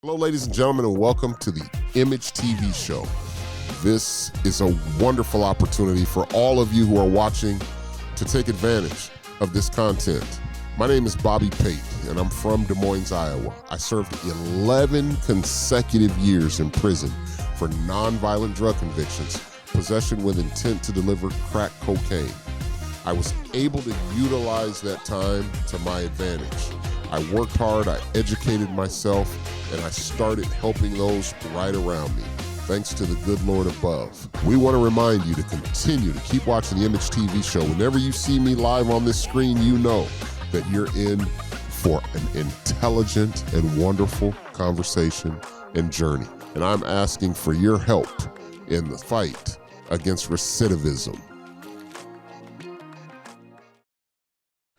Hello, ladies and gentlemen, and welcome to the I.M.A.G.E TV show. This is a wonderful opportunity for all of you who are watching to take advantage of this content. My name is Bobby Pate, and I'm from Des Moines, Iowa. I served 11 consecutive years in prison for nonviolent drug convictions, possession with intent to deliver crack cocaine. I was able to utilize that time to my advantage. I worked hard, I educated myself, and I started helping those right around me, thanks to the good Lord above. We want to remind you to continue to keep watching the I.M.A.G.E TV show. Whenever you see me live on this screen, you know that you're in for an intelligent and wonderful conversation and journey. And I'm asking for your help in the fight against recidivism.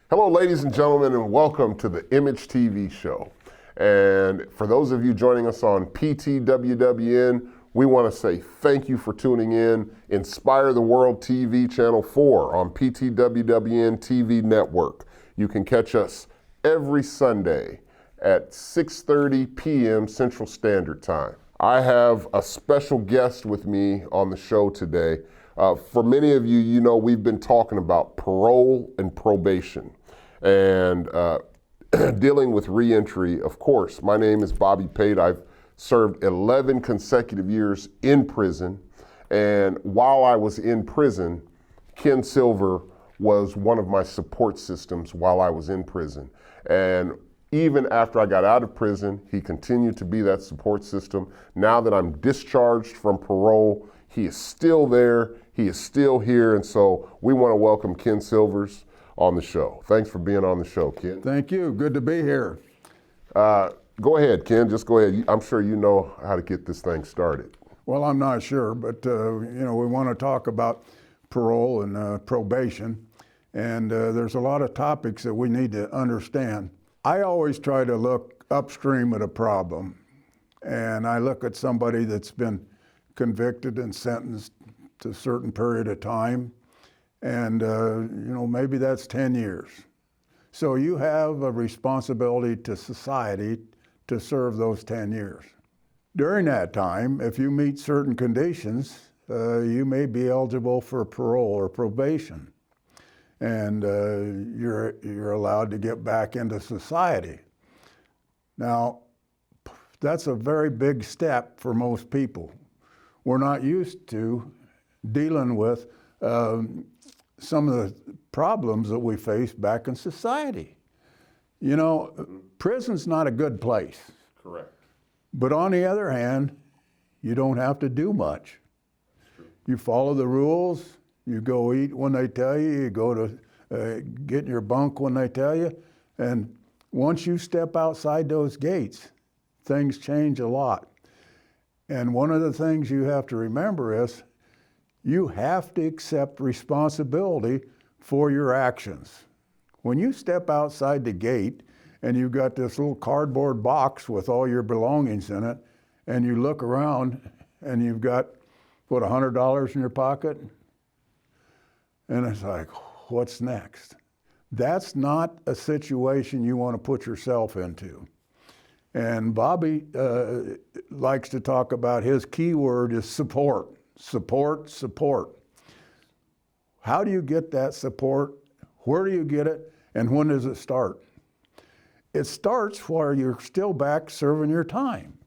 Hello, ladies and gentlemen, and welcome to the I.M.A.G.E TV show. And for those of you joining us on PTWWN, we want to say thank you for tuning in. Inspire the World TV Channel 4 on PTWWN TV Network. You can catch us every Sunday at 6:30 p.m. Central Standard Time. I have a special guest with me on the show today. For many of you, you know we've been talking about parole and probation and dealing with reentry. Of course, my name is Bobby Pate. I've served 11 consecutive years in prison. And while I was in prison, Ken Silver was one of my support systems while I was in prison. And even after I got out of prison, he continued to be that support system. Now that I'm discharged from parole, he is still there. He is still here. And so we want to welcome Ken Silvers on the show. Thanks for being on the show, Ken. Thank you. Good to be here. Go ahead, Ken. Just go ahead. I'm sure you know how to get this thing started. Well, I'm not sure, but we want to talk about parole and probation, and there's a lot of topics that we need to understand. I always try to look upstream at a problem, and I look at somebody that's been convicted and sentenced to a certain period of time, and maybe that's 10 years. So you have a responsibility to society to serve those 10 years. During that time, if you meet certain conditions, you may be eligible for parole or probation, and you're allowed to get back into society. Now, that's a very big step for most people. We're not used to dealing with some of the problems that we face back in society. You know, prison's not a good place. Correct. But on the other hand, you don't have to do much. You follow the rules, you go eat when they tell you, you go to get in your bunk when they tell you, and once you step outside those gates, things change a lot. And one of the things you have to remember is you have to accept responsibility for your actions. When you step outside the gate and you've got this little cardboard box with all your belongings in it, and you look around and you've got, $100 in your pocket? And it's like, what's next? That's not a situation you want to put yourself into. And Bobby likes to talk about his key word is support. Support, support. How do you get that support? Where do you get it? And when does it start? It starts while you're still back serving your time.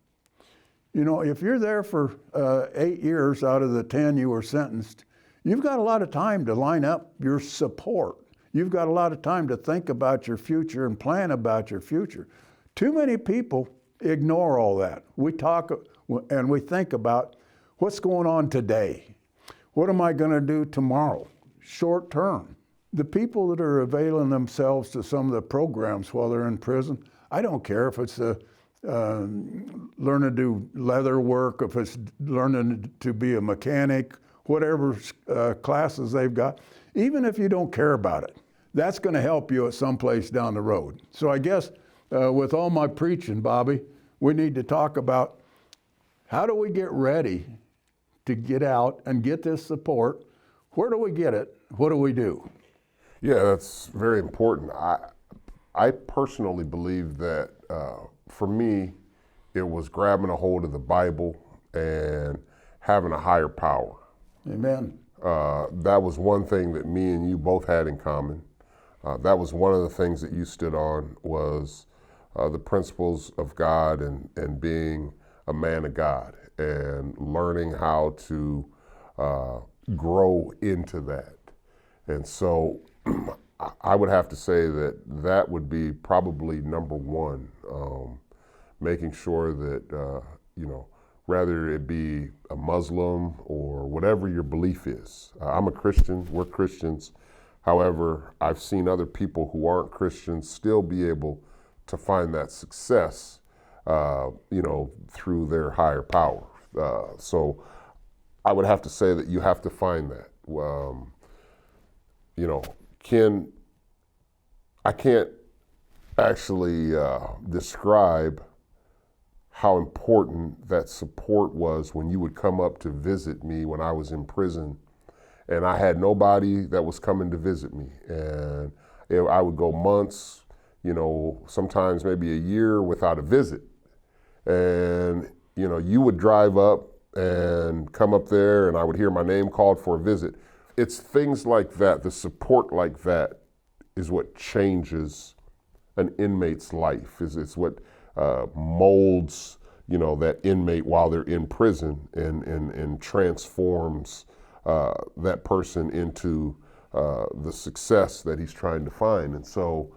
You know, if you're there for 8 years out of the 10 you were sentenced, you've got a lot of time to line up your support. You've got a lot of time to think about your future and plan about your future. Too many people ignore all that. We talk and we think about what's going on today. What am I going to do tomorrow? Short term. The people that are availing themselves to some of the programs while they're in prison, I don't care if it's learn to do leather work, if it's learning to be a mechanic, whatever classes they've got, even if you don't care about it, that's going to help you at some place down the road. So I guess with all my preaching, Bobby, we need to talk about how do we get ready to get out and get this support? Where do we get it? What do we do? Yeah, that's very important. I personally believe that for me, it was grabbing a hold of the Bible and having a higher power. Amen. That was one thing that me and you both had in common. That was one of the things that you stood on, was the principles of God and being a man of God and learning how to grow into that. And so I would have to say that that would be probably number one, making sure that, whether it be a Muslim or whatever your belief is. I'm a Christian, we're Christians. However, I've seen other people who aren't Christians still be able to find that success, through their higher power. So I would have to say that you have to find that. I can't actually describe how important that support was when you would come up to visit me when I was in prison, and I had nobody that was coming to visit me. And I would go months, sometimes maybe a year without a visit. And, you would drive up and come up there and I would hear my name called for a visit. It's things like that, the support like that is what changes an inmate's life. It's what molds, that inmate while they're in prison and transforms that person into the success that he's trying to find. And so,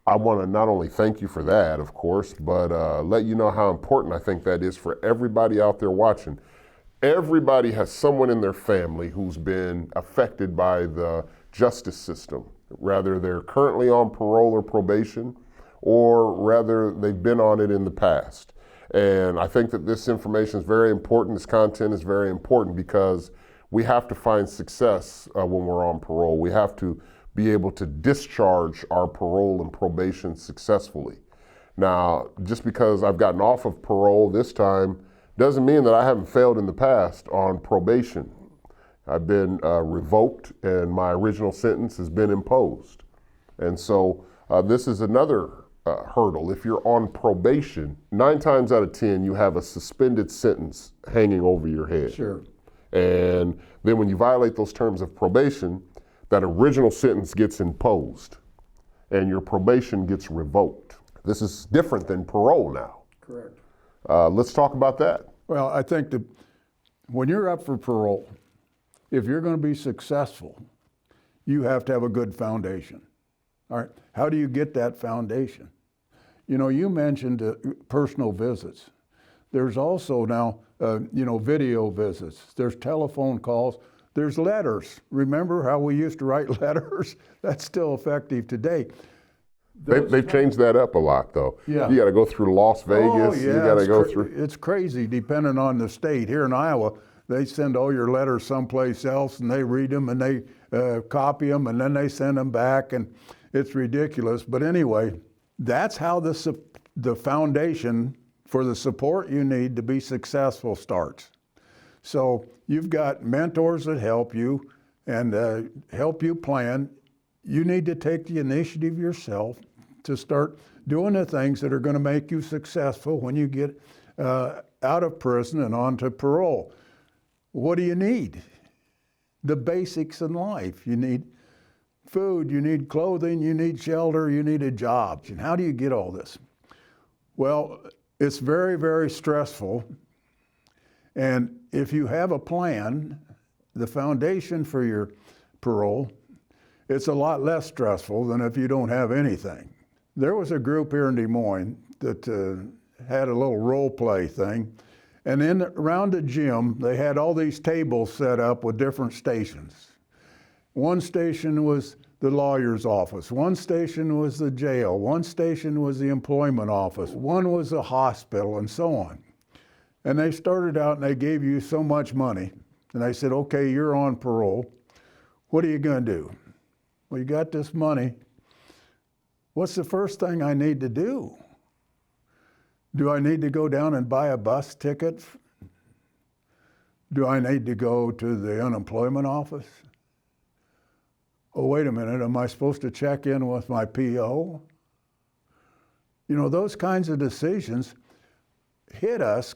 I want to not only thank you for that, of course, but let you know how important I think that is for everybody out there watching. Everybody has someone in their family who's been affected by the justice system, whether they're currently on parole or probation, or rather they've been on it in the past. And I think that this information is very important, this content is very important, because we have to find success when we're on parole. We have to be able to discharge our parole and probation successfully. Now, just because I've gotten off of parole this time doesn't mean that I haven't failed in the past on probation. I've been revoked and my original sentence has been imposed. And so this is another hurdle. If you're on probation, 9 times out of 10, you have a suspended sentence hanging over your head. Sure. And then when you violate those terms of probation, that original sentence gets imposed and your probation gets revoked. This is different than parole now. Correct. Let's talk about that. Well, I think that when you're up for parole, if you're going to be successful, you have to have a good foundation. All right. How do you get that foundation? You mentioned personal visits. There's also now, video visits. There's telephone calls. There's letters. Remember how we used to write letters? That's still effective today. They've changed that up a lot, though. Yeah. You got to go through Las Vegas. Oh, yeah, you got to go through. It's crazy, depending on the state. Here in Iowa, they send all your letters someplace else, and they read them, and they copy them, and then they send them back, and it's ridiculous. But anyway, that's how the foundation for the support you need to be successful starts. So you've got mentors that help you and help you plan. You need to take the initiative yourself to start doing the things that are going to make you successful when you get out of prison and onto parole. What do you need? The basics in life. You need food, you need clothing, you need shelter, you need a job. And how do you get all this? Well, it's very, very stressful. And if you have a plan, the foundation for your parole, it's a lot less stressful than if you don't have anything. There was a group here in Des Moines that had a little role play thing. And around the gym, they had all these tables set up with different stations. One station was the lawyer's office. One station was the jail. One station was the employment office. One was a hospital, and so on. And they started out and they gave you so much money. And they said, okay, you're on parole. What are you going to do? Well, you got this money. What's the first thing I need to do? Do I need to go down and buy a bus ticket? Do I need to go to the unemployment office? Oh, wait a minute, am I supposed to check in with my PO? Those kinds of decisions hit us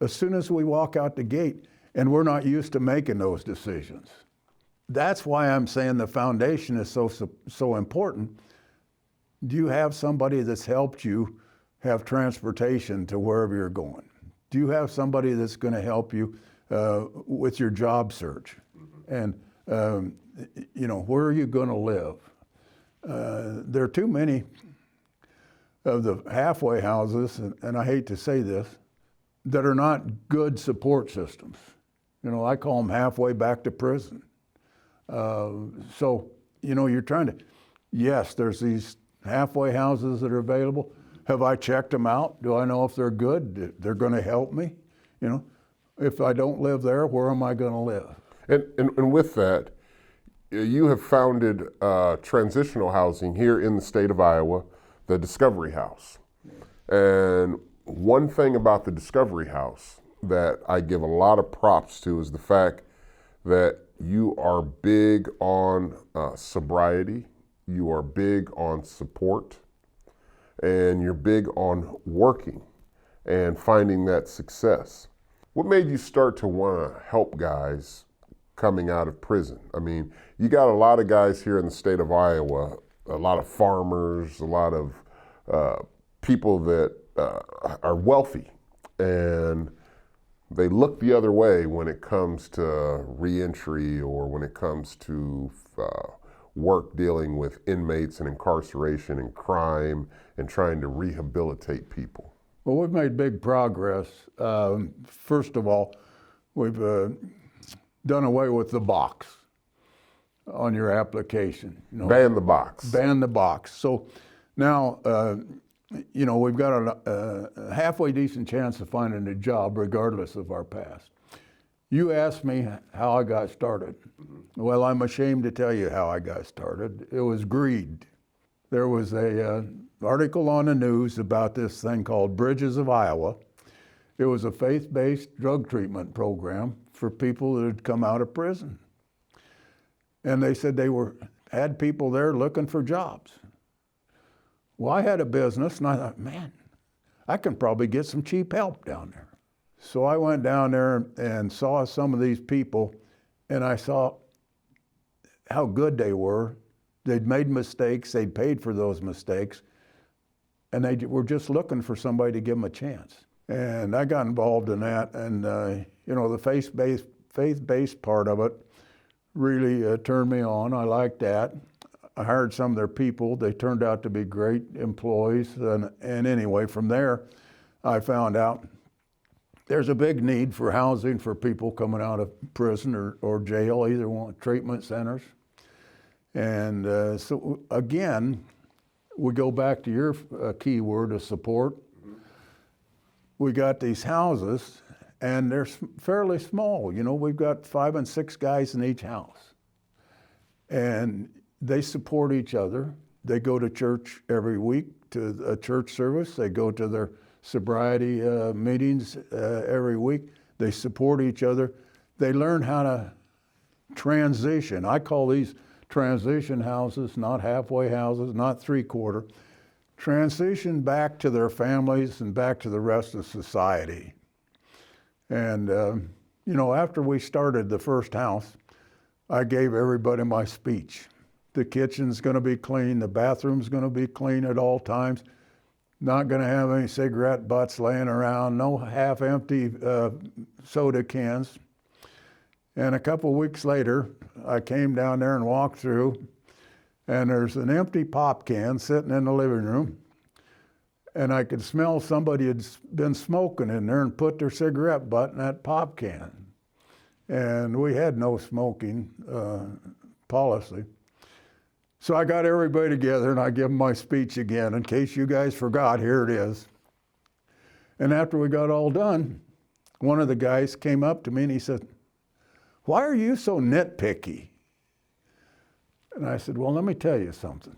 as soon as we walk out the gate, and we're not used to making those decisions. That's why I'm saying the foundation is so important. Do you have somebody that's helped you have transportation to wherever you're going? Do you have somebody that's going to help you with your job search? And where are you going to live? There are too many of the halfway houses, and I hate to say this, that are not good support systems. I call them halfway back to prison. So you're trying to, yes, there's these halfway houses that are available. Have I checked them out? Do I know if they're good? They're going to help me? If I don't live there, where am I going to live? And with that, you have founded transitional housing here in the state of Iowa, the Discovery House. And one thing about the Discovery House that I give a lot of props to is the fact that you are big on sobriety, you are big on support, and you're big on working and finding that success. What made you start to want to help guys coming out of prison? I mean, you got a lot of guys here in the state of Iowa, a lot of farmers, a lot of people that are wealthy, and they look the other way when it comes to reentry or when it comes to work dealing with inmates and incarceration and crime and trying to rehabilitate people. Well, we've made big progress. First of all, we've done away with the box on your application. Ban the box. Ban the box. So now, we've got a halfway decent chance of finding a job regardless of our past. You asked me how I got started. Well, I'm ashamed to tell you how I got started. It was greed. There was a article on the news about this thing called Bridges of Iowa. It was a faith-based drug treatment program for people that had come out of prison. And they said they had people there looking for jobs. Well, I had a business, and I thought, man, I can probably get some cheap help down there. So I went down there and saw some of these people, and I saw how good they were. They'd made mistakes, they'd paid for those mistakes, and they were just looking for somebody to give them a chance. And I got involved in that, and the faith-based part of it really turned me on. I liked that. I hired some of their people. They turned out to be great employees. And anyway, from there, I found out there's a big need for housing for people coming out of prison or jail, either one, treatment centers. And so again, we go back to your key word of support. We got these houses, and they're fairly small. We've got 5 and 6 guys in each house. And they support each other. They go to church every week, to a church service. They go to their sobriety meetings every week. They support each other. They learn how to transition. I call these transition houses, not halfway houses, not three-quarter. Transition back to their families and back to the rest of society. And, after we started the first house, I gave everybody my speech. The kitchen's going to be clean, the bathroom's going to be clean at all times, not going to have any cigarette butts laying around, no half-empty soda cans. And a couple weeks later, I came down there and walked through, and there's an empty pop can sitting in the living room, and I could smell somebody had been smoking in there and put their cigarette butt in that pop can. And we had no smoking policy. So I got everybody together and I give them my speech again. In case you guys forgot, here it is. And after we got all done, one of the guys came up to me and he said, "Why are you so nitpicky?" And I said, "Well, let me tell you something.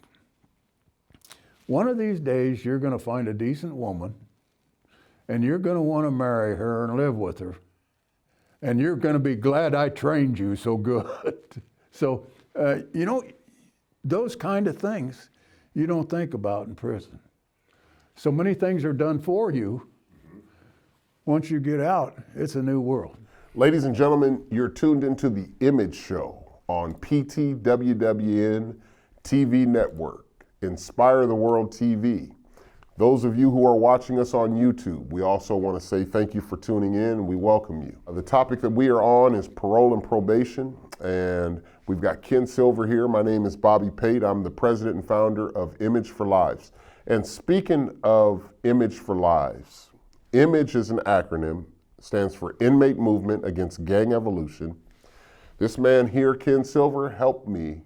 One of these days you're going to find a decent woman and you're going to want to marry her and live with her. And you're going to be glad I trained you so good." So, those kind of things you don't think about in prison. So many things are done for you, once you get out, it's a new world. Ladies and gentlemen, you're tuned into the Image Show on PTWWN TV Network, Inspire the World TV. Those of you who are watching us on YouTube, we also want to say thank you for tuning in and we welcome you. The topic that we are on is parole and probation, and we've got Ken Silver here. My name is Bobby Pate. I'm the president and founder of Image for Lives. And speaking of Image for Lives, IMAGE is an acronym, stands for Inmate Movement Against Gang Evolution. This man here, Ken Silver, helped me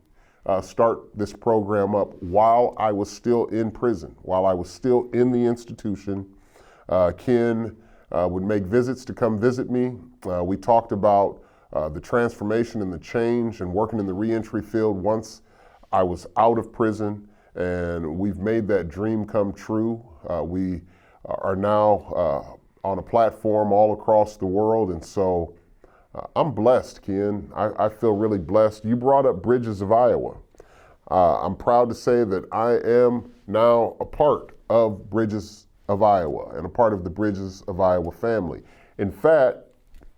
start this program up while I was still in prison, while I was still in the institution. Ken would make visits to come visit me. We talked about the transformation and the change and working in the reentry field once I was out of prison, and we've made that dream come true. We are now on a platform all across the world, and so I'm blessed, Ken. I feel really blessed. You brought up Bridges of Iowa. I'm proud to say that I am now a part of Bridges of Iowa and a part of the Bridges of Iowa family. In fact,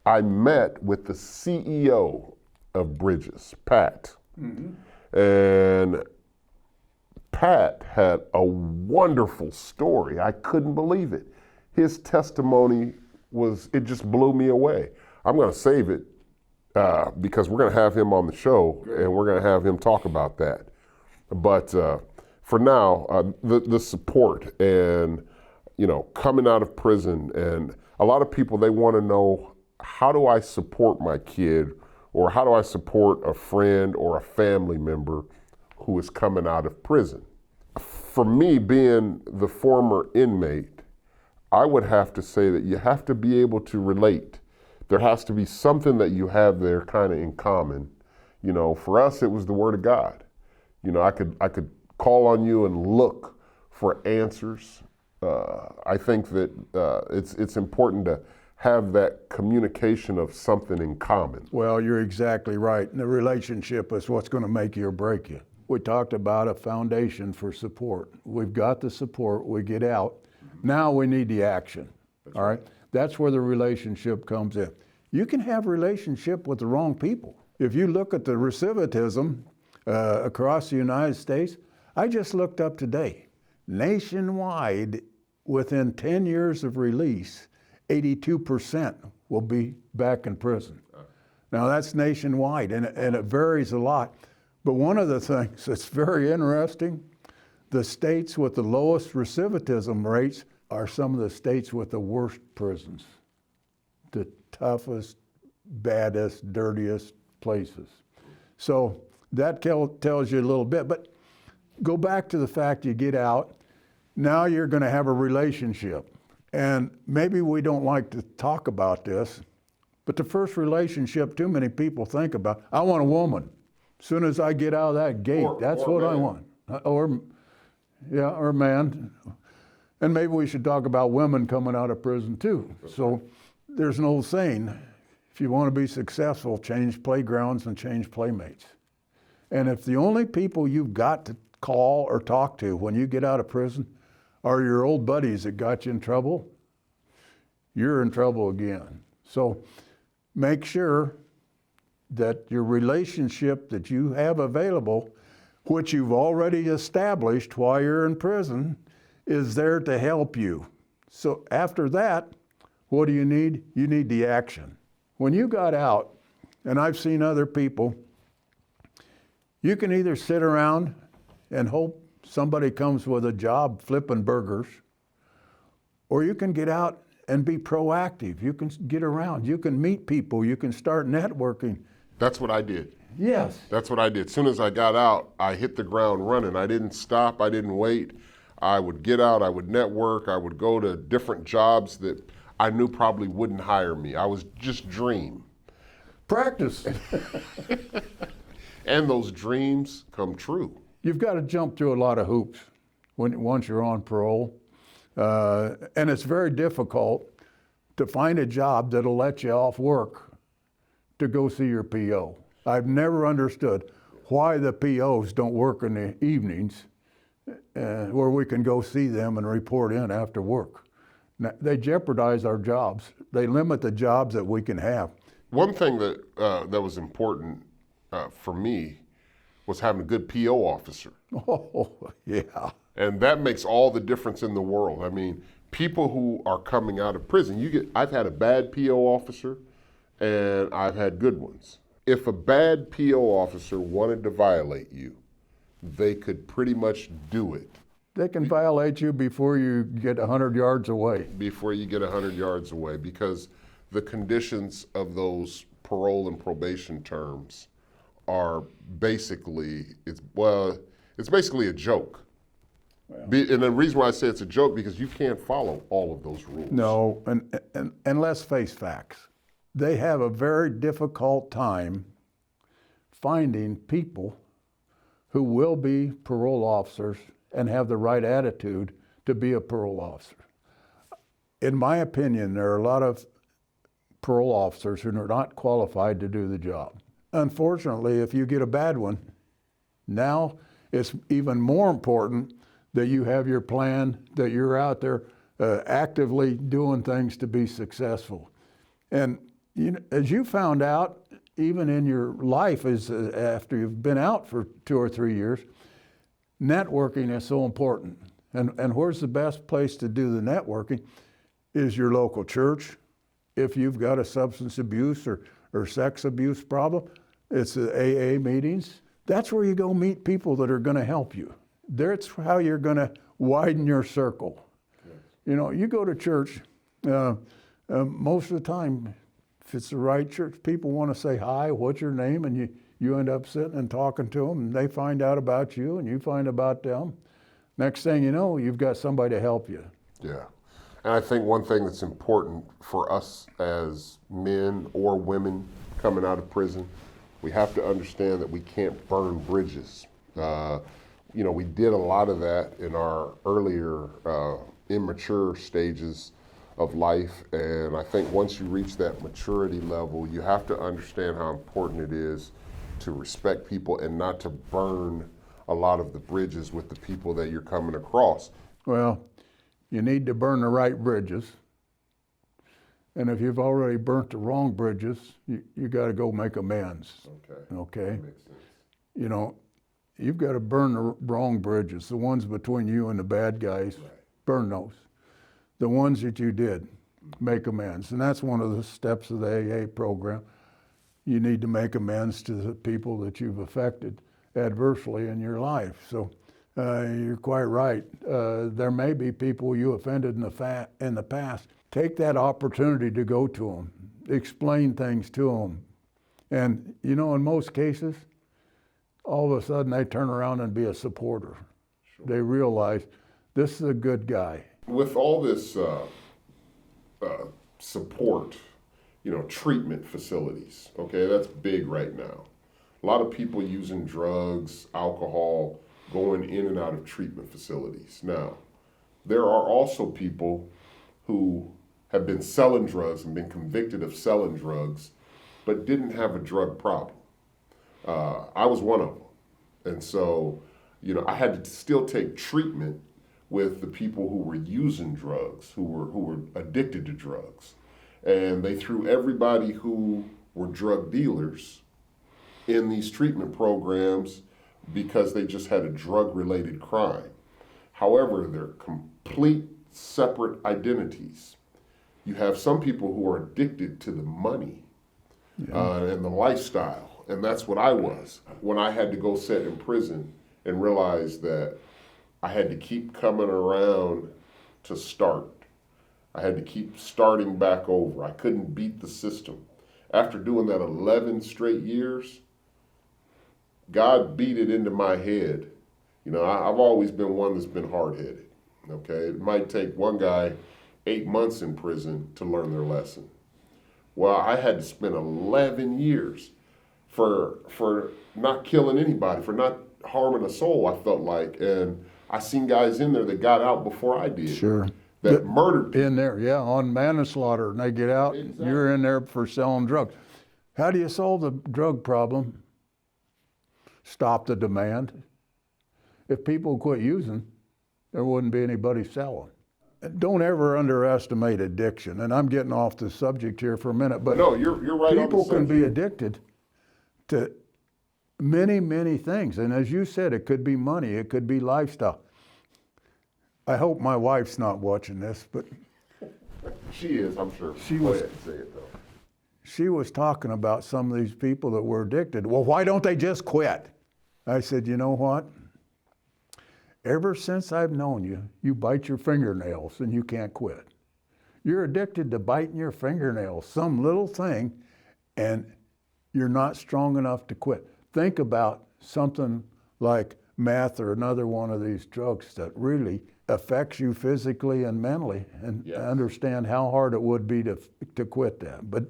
I met with the CEO of Bridges, Pat. Mm-hmm. And Pat had a wonderful story. I couldn't believe it. His testimony it just blew me away. I'm going to save it because we're going to have him on the show and we're going to have him talk about that. But for now, the support and, coming out of prison, and a lot of people, they want to know, how do I support my kid, or how do I support a friend or a family member who is coming out of prison? For me, being the former inmate, I would have to say that you have to be able to relate. There has to be something that you have there kind of in common. For us, it was the Word of God. I could call on you and look for answers. I think that it's important to have that communication of something in common. Well, you're exactly right. And the relationship is what's going to make you or break you. We talked about a foundation for support. We've got the support, we get out. Now we need the action. All right? That's where the relationship comes in. You can have a relationship with the wrong people. If you look at the recidivism across the United States, I just looked up today. Nationwide, within 10 years of release, 82% will be back in prison. Now that's nationwide, and it varies a lot. But one of the things that's very interesting, the states with the lowest recidivism rates are some of the states with the worst prisons. The toughest, baddest, dirtiest places. So that tells you a little bit. But go back to the fact you get out, now you're going to have a relationship. And maybe we don't like to talk about this, but the first relationship too many people think about, I want a woman. As soon as I get out of that gate, that's what man. I want. Or man. And maybe we should talk about women coming out of prison too. So there's an old saying, if you want to be successful, change playgrounds and change playmates. And if the only people you've got to call or talk to when you get out of prison are your old buddies that got you in trouble, you're in trouble again. So make sure that your relationship that you have available, which you've already established while you're in prison, is there to help you. So after that, what do you need? You need the action. When you got out, and I've seen other people, you can either sit around and hope somebody comes with a job flipping burgers, or you can get out and be proactive. You can get around, you can meet people, you can start networking. That's what I did. Yes. That's what I did. As soon as I got out, I hit the ground running. I didn't stop, I didn't wait. I would get out, I would network, I would go to different jobs that I knew probably wouldn't hire me. I was just dream. Practice. And those dreams come true. You've got to jump through a lot of hoops once you're on parole. And it's very difficult to find a job that'll let you off work to go see your PO. I've never understood why the POs don't work in the evenings where we can go see them and report in after work. They jeopardize our jobs. They limit the jobs that we can have. One thing that was important for me was having a good PO officer. Oh, yeah. And that makes all the difference in the world. I mean, people who are coming out of prison, I've had a bad PO officer and I've had good ones. If a bad PO officer wanted to violate you, they could pretty much do it. They can violate you before you get 100 yards away. Before you get 100 yards away, because the conditions of those parole and probation terms are basically, it's basically a joke. Well, and the reason why I say it's a joke, because you can't follow all of those rules. No, and let's face facts. They have a very difficult time finding people who will be parole officers and have the right attitude to be a parole officer. In my opinion, there are a lot of parole officers who are not qualified to do the job. Unfortunately, if you get a bad one, now it's even more important that you have your plan, that you're out there actively doing things to be successful. And as you found out, even in your life, after you've been out for 2 or 3 years, networking is so important. And where's the best place to do the networking is your local church. If you've got a substance abuse or sex abuse problem, it's the AA meetings. That's where you go meet people that are going to help you. That's how you're going to widen your circle. Yes. You go to church, most of the time, if it's the right church, people want to say hi, what's your name? And you end up sitting and talking to them, and they find out about you, and you find about them. Next thing you know, you've got somebody to help you. Yeah. And I think one thing that's important for us as men or women coming out of prison, we have to understand that we can't burn bridges. We did a lot of that in our earlier immature stages of life, and I think once you reach that maturity level, you have to understand how important it is to respect people and not to burn a lot of the bridges with the people that you're coming across. Well, you need to burn the right bridges, and if you've already burnt the wrong bridges, you got to go make amends. Okay? That makes sense. You've got to burn the wrong bridges, the ones between you and the bad guys. Right. Burn those. The ones that you did, make amends. And that's one of the steps of the AA program. You need to make amends to the people that you've affected adversely in your life. So you're quite right. There may be people you offended in the past. Take that opportunity to go to them, explain things to them. And in most cases, all of a sudden they turn around and be a supporter. Sure. They realize this is a good guy. With all this support, treatment facilities, okay, that's big right now. A lot of people using drugs, alcohol, going in and out of treatment facilities. Now, there are also people who have been selling drugs and been convicted of selling drugs, but didn't have a drug problem. I was one of them. And so, I had to still take treatment with the people who were using drugs, who were addicted to drugs. And they threw everybody who were drug dealers in these treatment programs because they just had a drug-related crime. However, they're complete separate identities. You have some people who are addicted to the money and the lifestyle. And that's what I was when I had to go sit in prison and realize that I had to keep coming around to start. I had to keep starting back over. I couldn't beat the system. After doing that 11 straight years, God beat it into my head. I've always been one that's been hard-headed, okay? It might take one guy 8 months in prison to learn their lesson. Well, I had to spend 11 years for not killing anybody, for not harming a soul, I felt like. And I seen guys in there that got out before I did. Sure. That murdered people. In there, yeah, on manslaughter, and they get out, exactly. You're in there for selling drugs. How do you solve the drug problem? Stop the demand. If people quit using, there wouldn't be anybody selling. don't ever underestimate addiction. And I'm getting off the subject here for a minute, but No, you're right on the people can be subject. addicted to many, many things. And as you said, it could be money, it could be lifestyle. I hope my wife's not watching this, but She is, I'm sure. She Go was- ahead and say it, though. she was talking about some of these people that were addicted. Well, why don't they just quit? I said, you know what? Ever since I've known you, you bite your fingernails and you can't quit. You're addicted to biting your fingernails, some little thing, and you're not strong enough to quit. Think about something like meth or another one of these drugs that really affects you physically and mentally, and Yes. understand how hard it would be to quit that. But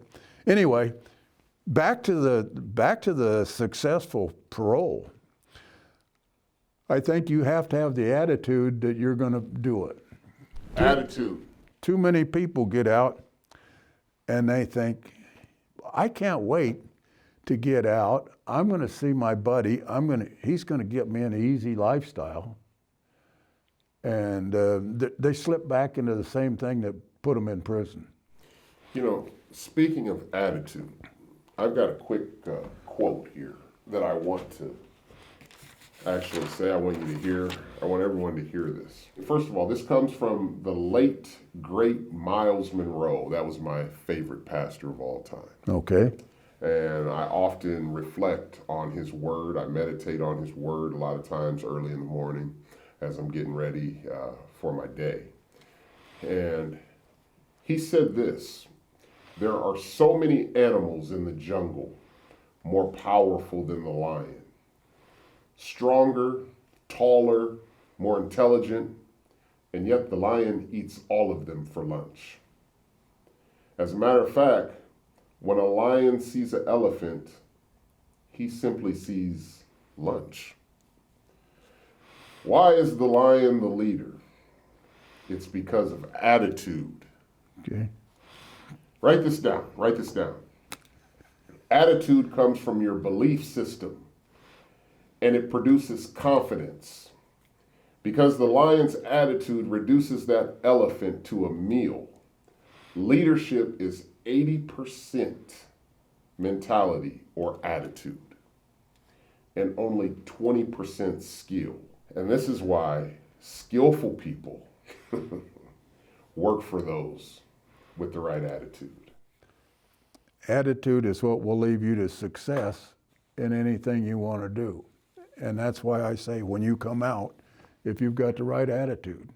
anyway, back to the successful parole. I think you have to have the attitude that you're going to do it. Attitude. Too many people get out and they think, I can't wait to get out. I'm going to see my buddy. He's going to get me an easy lifestyle. And they slip back into the same thing that put them in prison. You know, speaking of attitude, I've got a quick quote here that I want to actually say. I want everyone to hear this. First of all, this comes from the late, great Miles Monroe. That was my favorite pastor of all time. Okay. And I often reflect on his word. I meditate on his word a lot of times early in the morning as I'm getting ready for my day. And he said this: there are so many animals in the jungle more powerful than the lion. Stronger, taller, more intelligent, and yet the lion eats all of them for lunch. As a matter of fact, when a lion sees an elephant, he simply sees lunch. Why is the lion the leader? It's because of attitude. Okay. Write this down. Write this down. Attitude comes from your belief system, and it produces confidence. Because the lion's attitude reduces that elephant to a meal. Leadership is 80% mentality or attitude, and only 20% skill. And this is why skillful people work for those with the right attitude. Attitude is what will lead you to success in anything you want to do. And that's why I say when you come out, if you've got the right attitude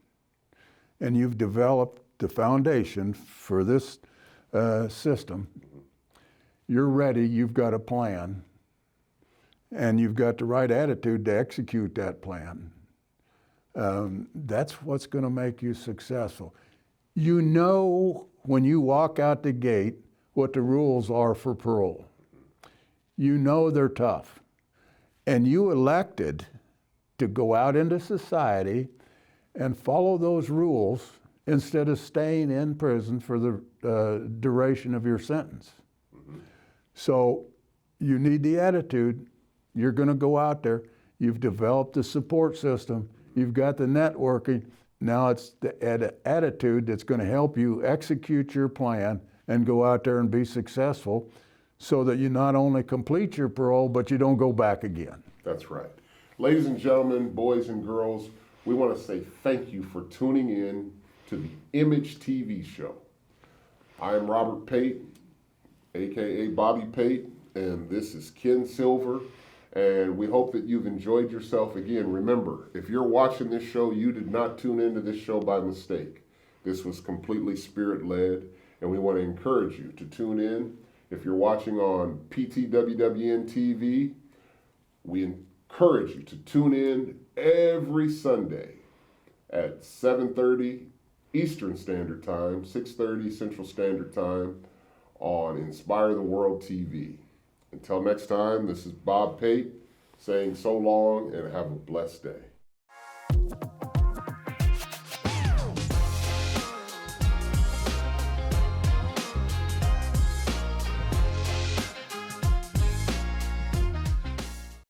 and you've developed the foundation for this system, you're ready, you've got a plan, and you've got the right attitude to execute that plan. That's what's going to make you successful. You know when you walk out the gate what the rules are for parole. You know they're tough. And you elected to go out into society and follow those rules instead of staying in prison for the duration of your sentence. Mm-hmm. So you need the attitude. You're going to go out there. You've developed the support system. You've got the networking. Now it's the attitude that's going to help you execute your plan and go out there and be successful so that you not only complete your parole, but you don't go back again. That's right. Ladies and gentlemen, boys and girls, we want to say thank you for tuning in to the I.M.A.G.E TV show. I am Robert Pate, aka Bobby Pate, and this is Ken Silver, and we hope that you've enjoyed yourself. Again, remember, if you're watching this show, you did not tune into this show by mistake. This was completely spirit-led, and we want to encourage you to tune in. If you're watching on PTWWN TV, we encourage you to tune in every Sunday at 7:30 Eastern Standard Time, 6:30 Central Standard Time on Inspire the World TV. Until next time, this is Bob Pate saying so long and have a blessed day.